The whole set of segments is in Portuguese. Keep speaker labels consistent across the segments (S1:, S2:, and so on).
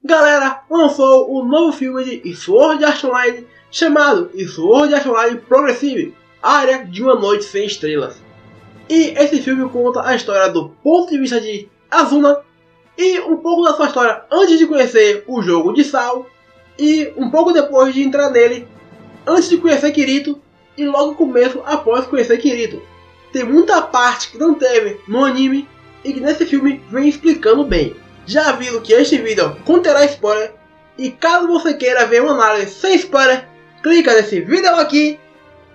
S1: Galera, lançou o novo filme de Sword Art Online chamado Sword Art Online Progressive, Área de uma Noite Sem Estrelas. E esse filme conta a história do ponto de vista de Asuna e um pouco da sua história antes de conhecer o jogo de Sao e um pouco depois de entrar nele, antes de conhecer Kirito e logo no começo após conhecer Kirito. Tem muita parte que não teve no anime e que nesse filme vem explicando bem. Já aviso que este vídeo conterá spoiler e caso você queira ver uma análise sem spoiler, clica nesse vídeo aqui.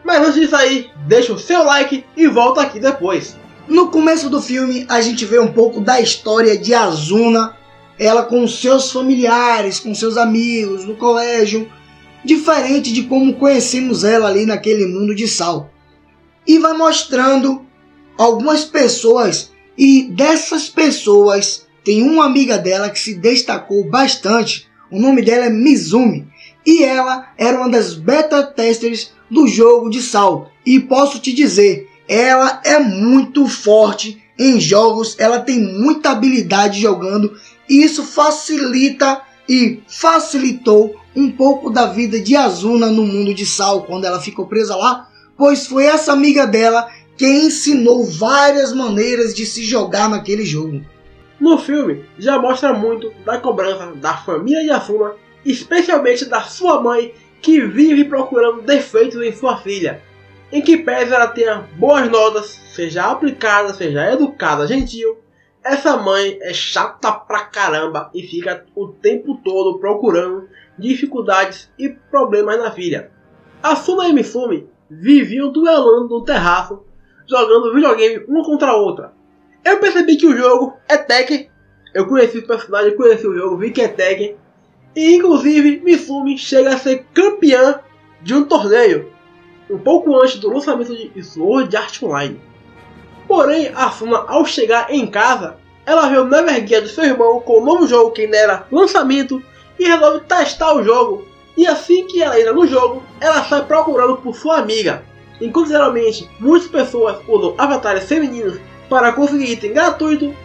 S1: Mas antes de sair, deixa o seu like e volta aqui depois.
S2: No começo do filme a gente vê um pouco da história de Asuna, ela com seus familiares, com seus amigos no colégio, diferente de como conhecemos ela ali naquele mundo de Sao. E vai mostrando algumas pessoas, e dessas pessoas tem uma amiga dela que se destacou bastante. O nome dela é Mizumi e ela era uma das beta testers do jogo de Sao. E posso te dizer, ela é muito forte em jogos, ela tem muita habilidade jogando e isso facilita e facilitou um pouco da vida de Asuna no mundo de Sao quando ela ficou presa lá, pois foi essa amiga dela quem ensinou várias maneiras de se jogar naquele jogo.
S1: No filme já mostra muito da cobrança da família de Asuna, especialmente da sua mãe, que vive procurando defeitos em sua filha, em que pese ela tenha boas notas, seja aplicada, seja educada, gentil, essa mãe é chata pra caramba e fica o tempo todo procurando dificuldades e problemas na filha. Asuna e Mizumi viviam duelando no terraço, jogando videogame uma contra a outra. Eu percebi que o jogo é Tekken, eu conheci o personagem, conheci o jogo, vi que é Tekken, e inclusive Mizumi chega a ser campeã de um torneio, um pouco antes do lançamento de Sword Art Online. Porém, Asuna, ao chegar em casa, ela vê o Never Gear do seu irmão com o novo jogo que ainda era lançamento e resolve testar o jogo. E assim que ela entra no jogo, ela sai procurando por sua amiga. Enquanto geralmente muitas pessoas usam avatares femininos para conseguir item gratuito,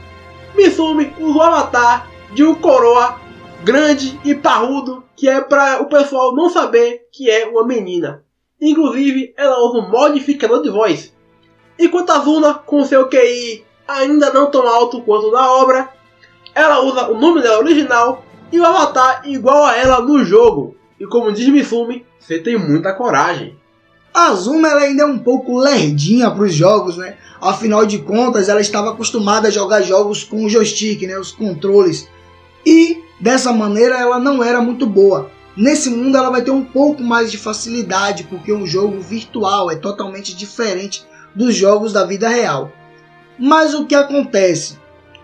S1: Mizumi usa o avatar de um coroa grande e parrudo que é para o pessoal não saber que é uma menina. Inclusive, ela usa um modificador de voz. Enquanto Asuna, com seu QI ainda não tão alto quanto na obra, ela usa o nome dela original e o avatar igual a ela no jogo. E como diz Mizumi, você tem muita coragem.
S2: A Asuna ela ainda é um pouco lerdinha para os jogos, né? Afinal de contas, ela estava acostumada a jogar jogos com o joystick, né? Os controles. E dessa maneira ela não era muito boa. Nesse mundo ela vai ter um pouco mais de facilidade, porque é um jogo virtual, é totalmente diferente dos jogos da vida real. Mas o que acontece?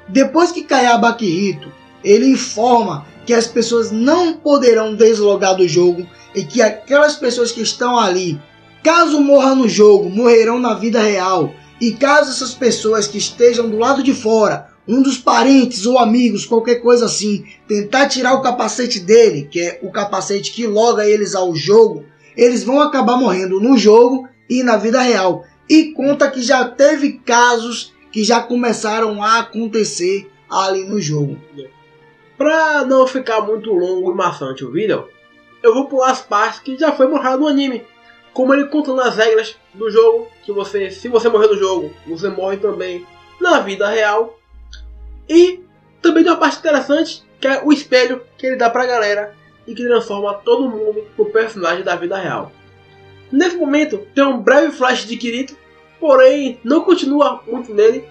S2: Depois que Kayaba Akihito, ele informa que as pessoas não poderão deslogar do jogo e que aquelas pessoas que estão ali, caso morram no jogo, morrerão na vida real. E caso essas pessoas que estejam do lado de fora, um dos parentes ou amigos, qualquer coisa assim, tentar tirar o capacete dele, que é o capacete que loga eles ao jogo, eles vão acabar morrendo no jogo e na vida real. E conta que já teve casos que já começaram a acontecer ali no jogo.
S1: Pra não ficar muito longo e maçante o vídeo, eu vou pular as partes que já foi mostrado no anime, como ele contando as regras do jogo, que se você morrer no jogo, você morre também na vida real. E também tem uma parte interessante, que é o espelho que ele dá pra galera e que transforma todo mundo no personagem da vida real. Nesse momento tem um breve flash de Kirito, porém não continua muito nele,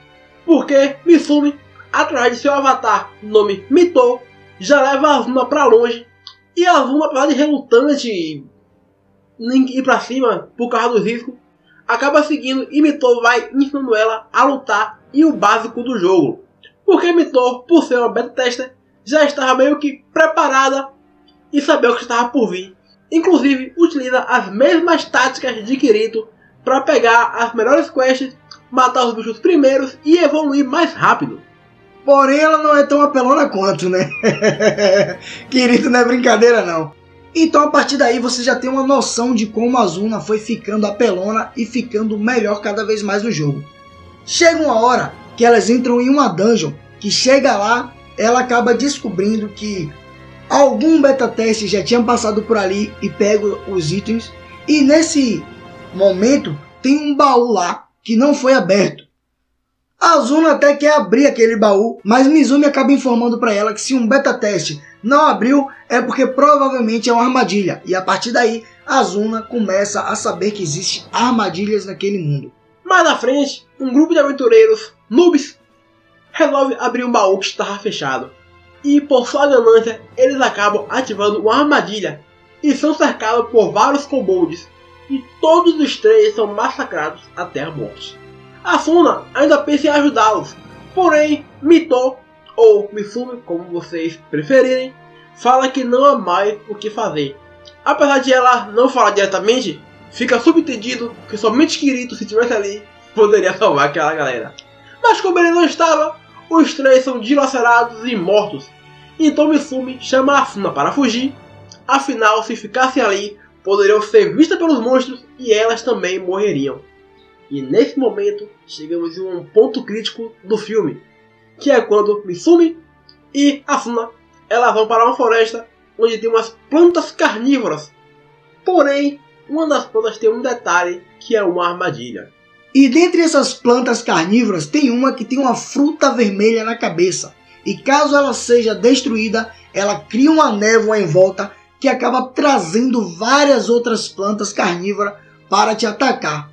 S1: porque Mizumi, através de seu avatar, nome Mito, já leva a Asuna pra longe, e a Asuna, apesar de relutante em ir pra cima por causa dos riscos, acaba seguindo e Mito vai ensinando ela a lutar e o básico do jogo. Porque Mito, por ser uma beta tester, já estava meio que preparada e sabia o que estava por vir. Inclusive, utiliza as mesmas táticas de Kirito para pegar as melhores quests, matar os bichos primeiros e evoluir mais rápido.
S2: Porém, ela não é tão apelona quanto, né? Kirito não é brincadeira, não. Então, a partir daí, você já tem uma noção de como a Asuna foi ficando apelona e ficando melhor cada vez mais no jogo. Chega uma hora que elas entram em uma dungeon, que chega lá, ela acaba descobrindo que algum beta teste já tinha passado por ali e pego os itens. E nesse momento tem um baú lá que não foi aberto. A Azuna até quer abrir aquele baú, mas Mizumi acaba informando para ela que se um beta teste não abriu é porque provavelmente é uma armadilha. E a partir daí a Azuna começa a saber que existem armadilhas naquele mundo.
S1: Mais na frente, um grupo de aventureiros noobs resolve abrir um baú que estava fechado. E por sua ganância, eles acabam ativando uma armadilha e são cercados por vários kobolds. E todos os três são massacrados até a morte. Asuna ainda pensa em ajudá-los, porém Mito, ou Mizumi, como vocês preferirem, fala que não há mais o que fazer. Apesar de ela não falar diretamente, fica subentendido que somente Kirito, se estivesse ali, poderia salvar aquela galera. Mas como ele não estava, os três são dilacerados e mortos. Então Mizumi chama Asuna para fugir, afinal se ficassem ali, poderiam ser vistas pelos monstros e elas também morreriam. E nesse momento chegamos em um ponto crítico do filme, que é quando Mizumi e Asuna elas vão para uma floresta onde tem umas plantas carnívoras. Porém, uma das plantas tem um detalhe que é uma armadilha.
S2: E dentre essas plantas carnívoras tem uma que tem uma fruta vermelha na cabeça. E caso ela seja destruída, ela cria uma névoa em volta que acaba trazendo várias outras plantas carnívoras para te atacar.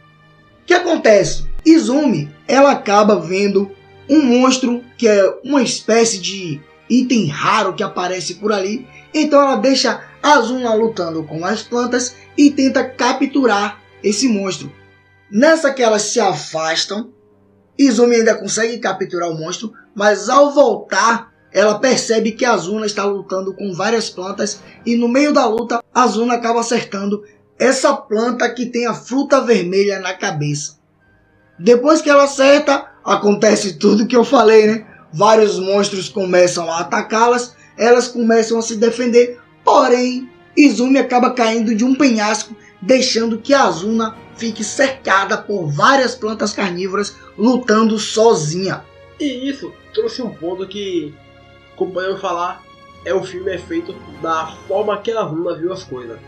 S2: O que acontece? Izumi, ela acaba vendo um monstro que é uma espécie de item raro que aparece por ali. Então ela deixa Azuna lutando com as plantas e tenta capturar esse monstro. Nessa que elas se afastam, Izumi ainda consegue capturar o monstro, mas ao voltar ela percebe que Azuna está lutando com várias plantas e no meio da luta Azuna acaba acertando essa planta que tem a fruta vermelha na cabeça. Depois que ela acerta, acontece tudo que eu falei, né? Vários monstros começam a atacá-las, elas começam a se defender, porém Izumi acaba caindo de um penhasco, deixando que a Azuna fique cercada por várias plantas carnívoras, lutando sozinha.
S1: E isso trouxe um ponto que, como podemos falar, o filme é feito da forma que a Azuna viu as coisas.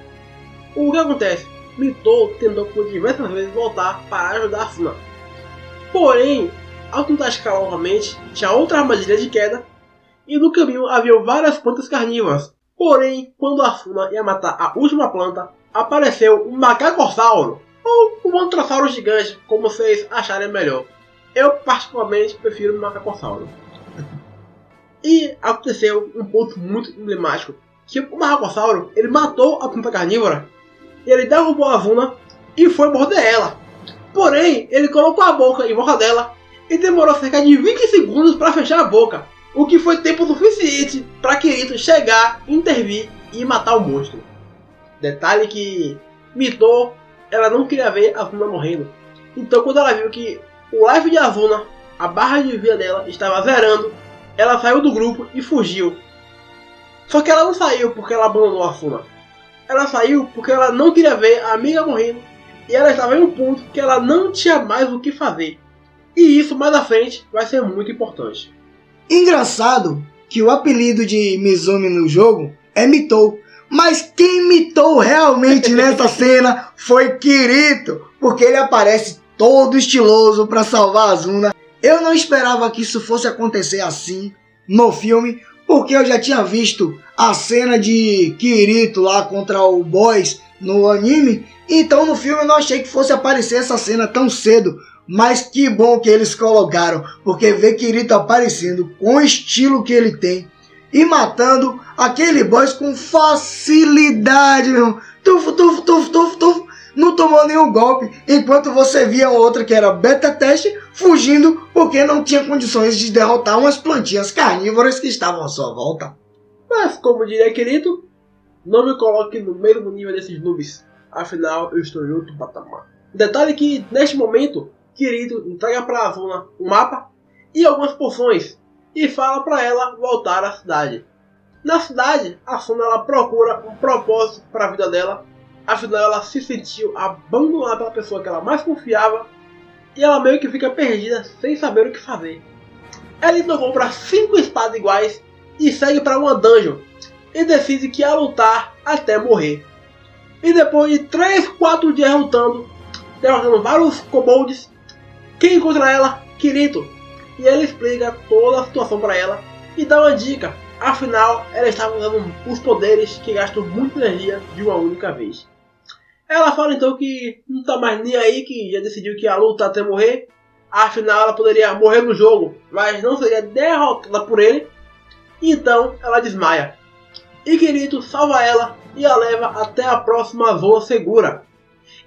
S1: O que acontece? Mito tentou por diversas vezes voltar para ajudar a Asuna. Porém, ao tentar escalar novamente, tinha outra armadilha de queda e no caminho havia várias plantas carnívoras. Porém, quando a Asuna ia matar a última planta, apareceu um macacossauro ou um antrossauro gigante, como vocês acharem melhor. Eu particularmente prefiro o macacossauro. E aconteceu um ponto muito emblemático, que o macacossauro ele matou a planta carnívora. Ele derrubou a Azuna e foi morder ela. Porém, ele colocou a boca em volta dela e demorou cerca de 20 segundos para fechar a boca, o que foi tempo suficiente para Kirito chegar, intervir e matar o monstro. Detalhe que Mito, ela não queria ver a Azuna morrendo. Então quando ela viu que o life de Azuna, a barra de vida dela, estava zerando, ela saiu do grupo e fugiu. Só que ela não saiu porque ela abandonou a Asuna. Ela saiu porque ela não queria ver a amiga morrendo e ela estava em um ponto que ela não tinha mais o que fazer. E isso mais à frente vai ser muito importante.
S2: Engraçado que o apelido de Mizumi no jogo é Mito, mas quem mitou realmente nessa cena foi Kirito, porque ele aparece todo estiloso para salvar a Azuna. Eu não esperava que isso fosse acontecer assim no filme, porque eu já tinha visto a cena de Kirito lá contra o Boss no anime, então no filme eu não achei que fosse aparecer essa cena tão cedo, mas que bom que eles colocaram, porque ver Kirito aparecendo com o estilo que ele tem e matando aquele boss com facilidade, meu. Tuf, tuf, tuf, tuf, tuf, não tomou nenhum golpe, enquanto você via outra que era beta teste fugindo porque não tinha condições de derrotar umas plantinhas carnívoras que estavam à sua volta.
S1: Mas como diria Kirito, não me coloque no mesmo nível desses noobs, afinal eu estou em outro patamar. Detalhe que neste momento Kirito entrega para Azuna um mapa e algumas poções e fala para ela voltar à cidade. Na cidade, a Asuna ela procura um propósito para a vida dela, afinal ela se sentiu abandonada pela pessoa que ela mais confiava e ela meio que fica perdida sem saber o que fazer. Ela então compra 5 espadas iguais e segue para uma dungeon. e decide que ia lutar até morrer. E depois de 3-4 dias lutando, derrotando vários kobolds, quem encontra ela? Kirito. E ele explica toda a situação para ela e dá uma dica. Afinal, ela estava usando os poderes que gastam muita energia de uma única vez. Ela fala então que não tá mais nem aí, que já decidiu que ia lutar até morrer. Afinal, ela poderia morrer no jogo, mas não seria derrotada por ele. Então, ela desmaia. E Kirito salva ela e a leva até a próxima zona segura.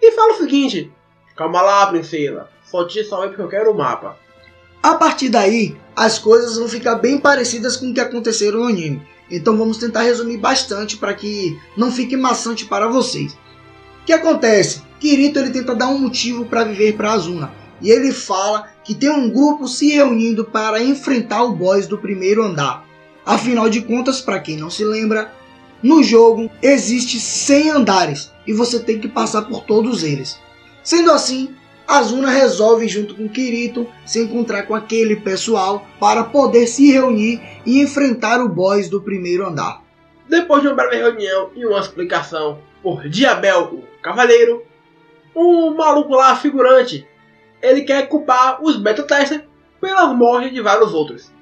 S1: E fala o seguinte: calma lá, princesa, só te salvei porque eu quero o mapa.
S2: A partir daí, as coisas vão ficar bem parecidas com o que aconteceram no anime. Então vamos tentar resumir bastante para que não fique maçante para vocês. O que acontece? Kirito ele tenta dar um motivo para viver para Azuna. E ele fala que tem um grupo se reunindo para enfrentar o boss do primeiro andar. Afinal de contas, para quem não se lembra, no jogo existe 100 andares e você tem que passar por todos eles. Sendo assim, Azuna resolve junto com Kirito se encontrar com aquele pessoal para poder se reunir e enfrentar o boss do primeiro andar.
S1: Depois de uma breve reunião e uma explicação por Diabel, o cavaleiro, um maluco lá figurante, ele quer culpar os beta testers pelas mortes de vários outros.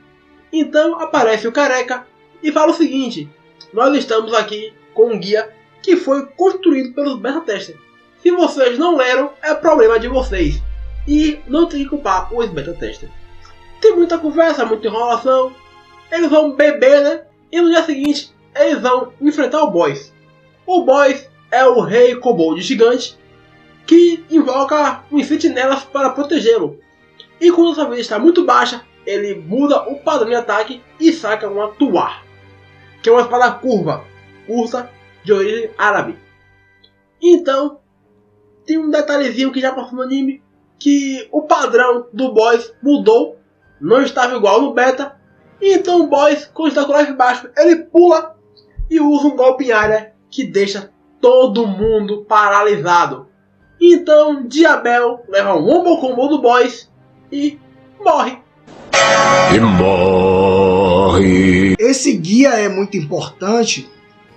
S1: Então aparece o careca e fala o seguinte: nós estamos aqui com um guia que foi construído pelos beta testers. Se vocês não leram, é problema de vocês. E não tem que culpar os beta testers. Tem muita conversa, muita enrolação. Eles vão beber, né? E no dia seguinte, eles vão enfrentar o boss. O boss é o rei kobold gigante, que invoca os sentinelas para protegê-lo. E quando sua vida está muito baixa, ele muda o padrão de ataque e saca uma tuar, que é uma espada curta, de origem árabe. Então, tem um detalhezinho que já passou no anime, que o padrão do boss mudou, não estava igual no beta. Então o boss, quando está com o life baixo, ele pula e usa um golpe em área que deixa todo mundo paralisado. Então Diabel leva um Wombo Combo do boss e morre.
S2: Esse guia é muito importante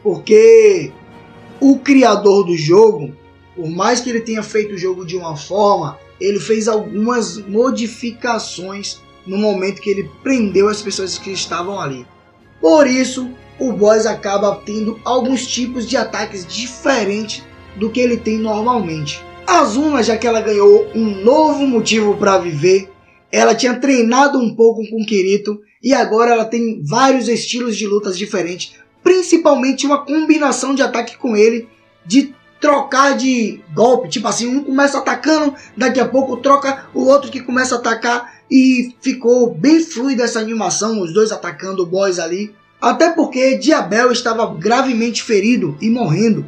S2: porque o criador do jogo, por mais que ele tenha feito o jogo de uma forma, ele fez algumas modificações no momento que ele prendeu as pessoas que estavam ali. Por isso, o boss acaba tendo alguns tipos de ataques diferentes do que ele tem normalmente. A Azuna, já que ela ganhou um novo motivo para viver, ela tinha treinado um pouco com Kirito e agora ela tem vários estilos de lutas diferentes, principalmente uma combinação de ataque com ele, de trocar de golpe, tipo assim, um começa atacando, daqui a pouco troca o outro que começa a atacar, e ficou bem fluida essa animação, os dois atacando o boss ali, até porque Diabel estava gravemente ferido e morrendo.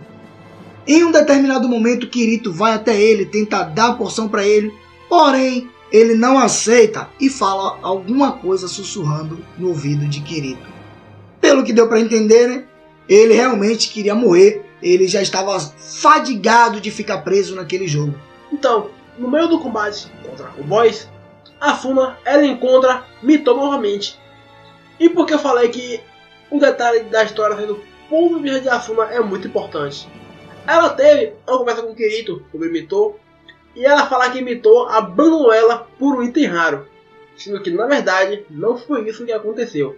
S2: Em um determinado momento, Kirito vai até ele, tenta dar a porção para ele, porém ele não aceita e fala alguma coisa sussurrando no ouvido de Kirito. Pelo que deu para entender, né? Ele realmente queria morrer. Ele já estava fadigado de ficar preso naquele jogo.
S1: Então, no meio do combate contra o boss, a Asuna ela encontra Mito novamente. E porque eu falei que um detalhe da história sendo ponto de vista de Asuna é muito importante. Ela teve uma conversa com Kirito sobre Mito, e ela fala que Mito abandonou ela por um item raro, sendo que na verdade não foi isso que aconteceu.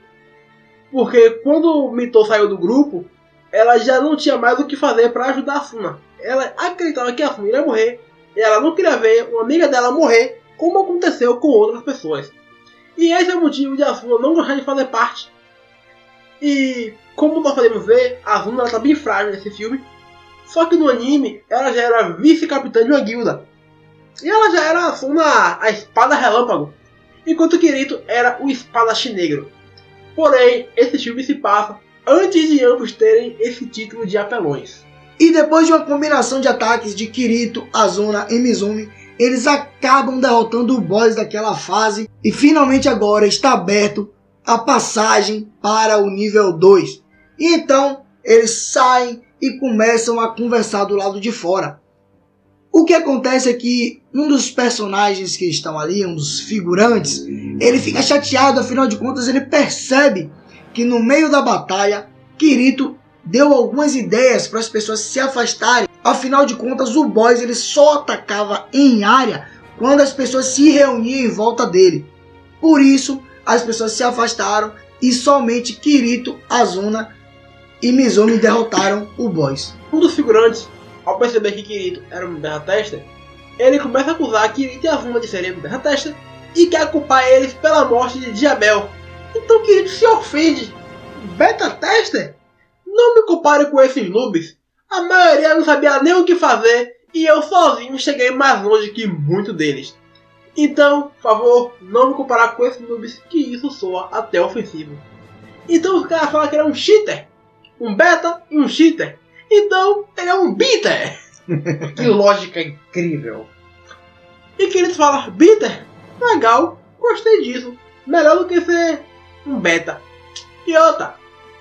S1: Porque quando Mito saiu do grupo, ela já não tinha mais o que fazer para ajudar a Asuna. Ela acreditava que a Asuna ia morrer e ela não queria ver uma amiga dela morrer, como aconteceu com outras pessoas. E esse é o motivo de a Asuna não gostar de fazer parte. E como nós podemos ver, a Asuna está bem frágil nesse filme. Só que no anime ela já era vice-capitã de uma guilda. E ela já era a Asuna, a espada relâmpago, enquanto Kirito era o espadachim negro. Porém, esse filme se passa antes de ambos terem esse título de apelões.
S2: E depois de uma combinação de ataques de Kirito, Azuna e Mizumi, eles acabam derrotando o boss daquela fase. E finalmente agora está aberto a passagem para o nível 2. E então eles saem e começam a conversar do lado de fora. O que acontece é que um dos personagens que estão ali, um dos figurantes, ele fica chateado, afinal de contas ele percebe que no meio da batalha Kirito deu algumas ideias para as pessoas se afastarem. Afinal de contas, o boss ele só atacava em área quando as pessoas se reuniam em volta dele. Por isso, as pessoas se afastaram e somente Kirito, Asuna e Mizumi derrotaram o boss.
S1: Um dos figurantes, ao perceber que Kirito era um beta-tester, ele começa a acusar Kirito e Asuna de serem beta-tester e quer culpar eles pela morte de Diabel. Então Kirito se ofende. Beta-tester? Não me compare com esses noobs. A maioria não sabia nem o que fazer e eu sozinho cheguei mais longe que muitos deles. Então, por favor, não me comparar com esses noobs, que isso soa até ofensivo. Então os caras falam que ele é um cheater, um beta e um cheater. Então ele é um bitter. Que lógica incrível. E Kirito fala, bitter? Legal, gostei disso. Melhor do que ser um beta. E outra,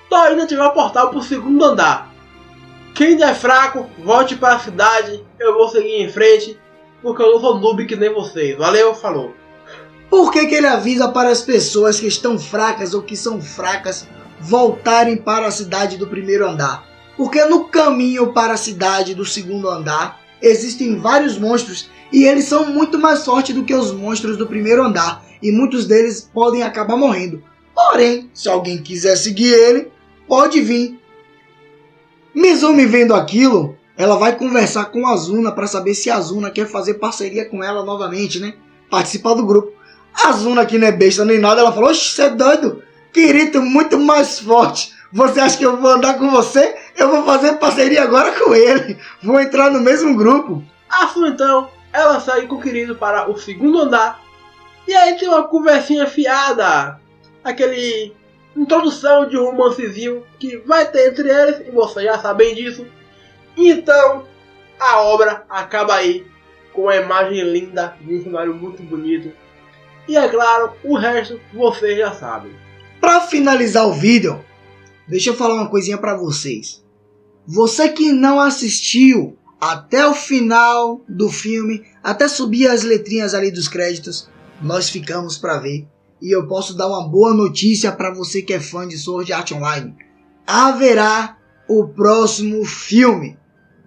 S1: tô indo ativar o portal pro segundo andar. Quem é fraco, volte para a cidade. Eu vou seguir em frente, porque eu não sou noob que nem vocês. Valeu, falou.
S2: Por que ele avisa para as pessoas que estão fracas ou que são fracas voltarem para a cidade do primeiro andar? Porque no caminho para a cidade do segundo andar existem vários monstros e eles são muito mais fortes do que os monstros do primeiro andar. E muitos deles podem acabar morrendo. Porém, se alguém quiser seguir ele, pode vir. Mizumi vendo aquilo, ela vai conversar com a Asuna para saber se a Asuna quer fazer parceria com ela novamente, né? Participar do grupo. A Asuna, que não é besta nem nada, ela falou, oxe, você é doido? Kirito muito mais forte. Você acha que eu vou andar com você? Eu vou fazer parceria agora com ele. Vou entrar no mesmo grupo.
S1: A Asuna então, ela sai com o Kirito para o segundo andar. E aí tem uma conversinha fiada. Aquele introdução de um romancezinho que vai ter entre eles, e vocês já sabem disso. Então, a obra acaba aí com uma imagem linda de um cenário muito bonito. E é claro, o resto vocês já sabem.
S2: Para finalizar o vídeo, deixa eu falar uma coisinha para vocês. Você que não assistiu até o final do filme, até subir as letrinhas ali dos créditos, nós ficamos para ver. E eu posso dar uma boa notícia para você que é fã de Sword Art Online. Haverá o próximo filme.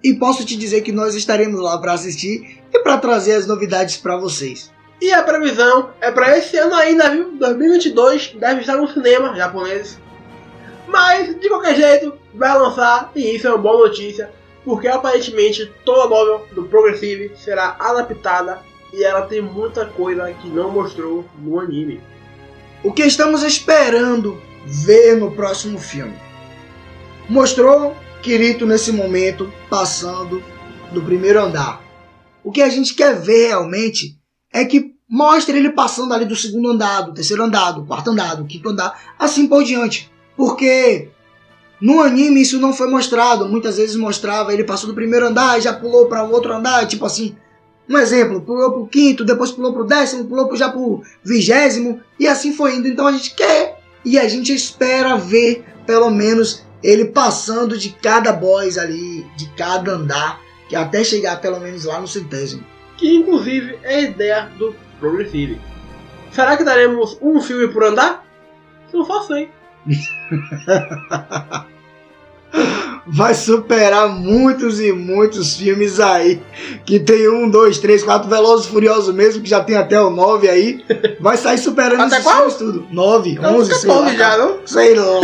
S2: E posso te dizer que nós estaremos lá para assistir e para trazer as novidades para vocês.
S1: E a previsão é para esse ano ainda, viu? 2022 deve estar no cinema japonês. Mas, de qualquer jeito, vai lançar e isso é uma boa notícia. Porque aparentemente toda a novel do Progressive será adaptada e ela tem muita coisa que não mostrou no anime.
S2: O que estamos esperando ver no próximo filme? Mostrou Kirito nesse momento passando do primeiro andar. O que a gente quer ver realmente é que mostre ele passando ali do segundo andar, do terceiro andar, do quarto andar, do quinto andar, assim por diante. Porque no anime isso não foi mostrado. Muitas vezes mostrava ele passou do primeiro andar e já pulou para um outro andar, tipo assim. Um exemplo, pulou pro quinto, depois pulou pro 10º, pulou já pro 20º e assim foi indo. Então a gente quer e a gente espera ver pelo menos ele passando de cada boss ali, de cada andar, que até chegar pelo menos lá no 100º.
S1: Que inclusive é a ideia do Progressive. Será que daremos um filme por andar? Se não for assim.
S2: Vai superar muitos e muitos filmes aí. Que tem 1, 2, 3, 4 Velozes e Furiosos mesmo, que já tem até o 9 aí. Vai sair superando
S1: até
S2: esses
S1: qual?
S2: filmes tudo. 9, 11, sei lá.
S1: Já, não?
S2: Sei lá.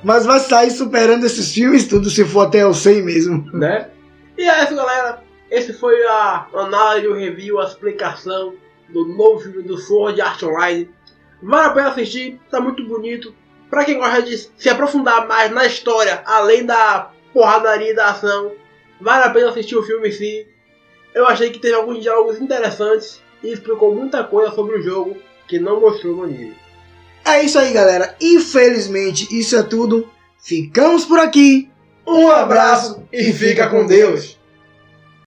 S2: Mas vai sair superando esses filmes tudo, se for até o 100 mesmo.
S1: Né? E é isso, galera. Esse foi a análise, o review, a explicação do novo filme do Sword Art Online. Vale a pena assistir, tá muito bonito. Pra quem gosta de se aprofundar mais na história, além da porradaria e da ação, vale a pena assistir o filme em si. Eu achei que teve alguns diálogos interessantes e explicou muita coisa sobre o jogo que não mostrou no anime.
S2: É isso aí, galera. Infelizmente, isso é tudo. Ficamos por aqui.
S1: Um abraço e fica com Deus!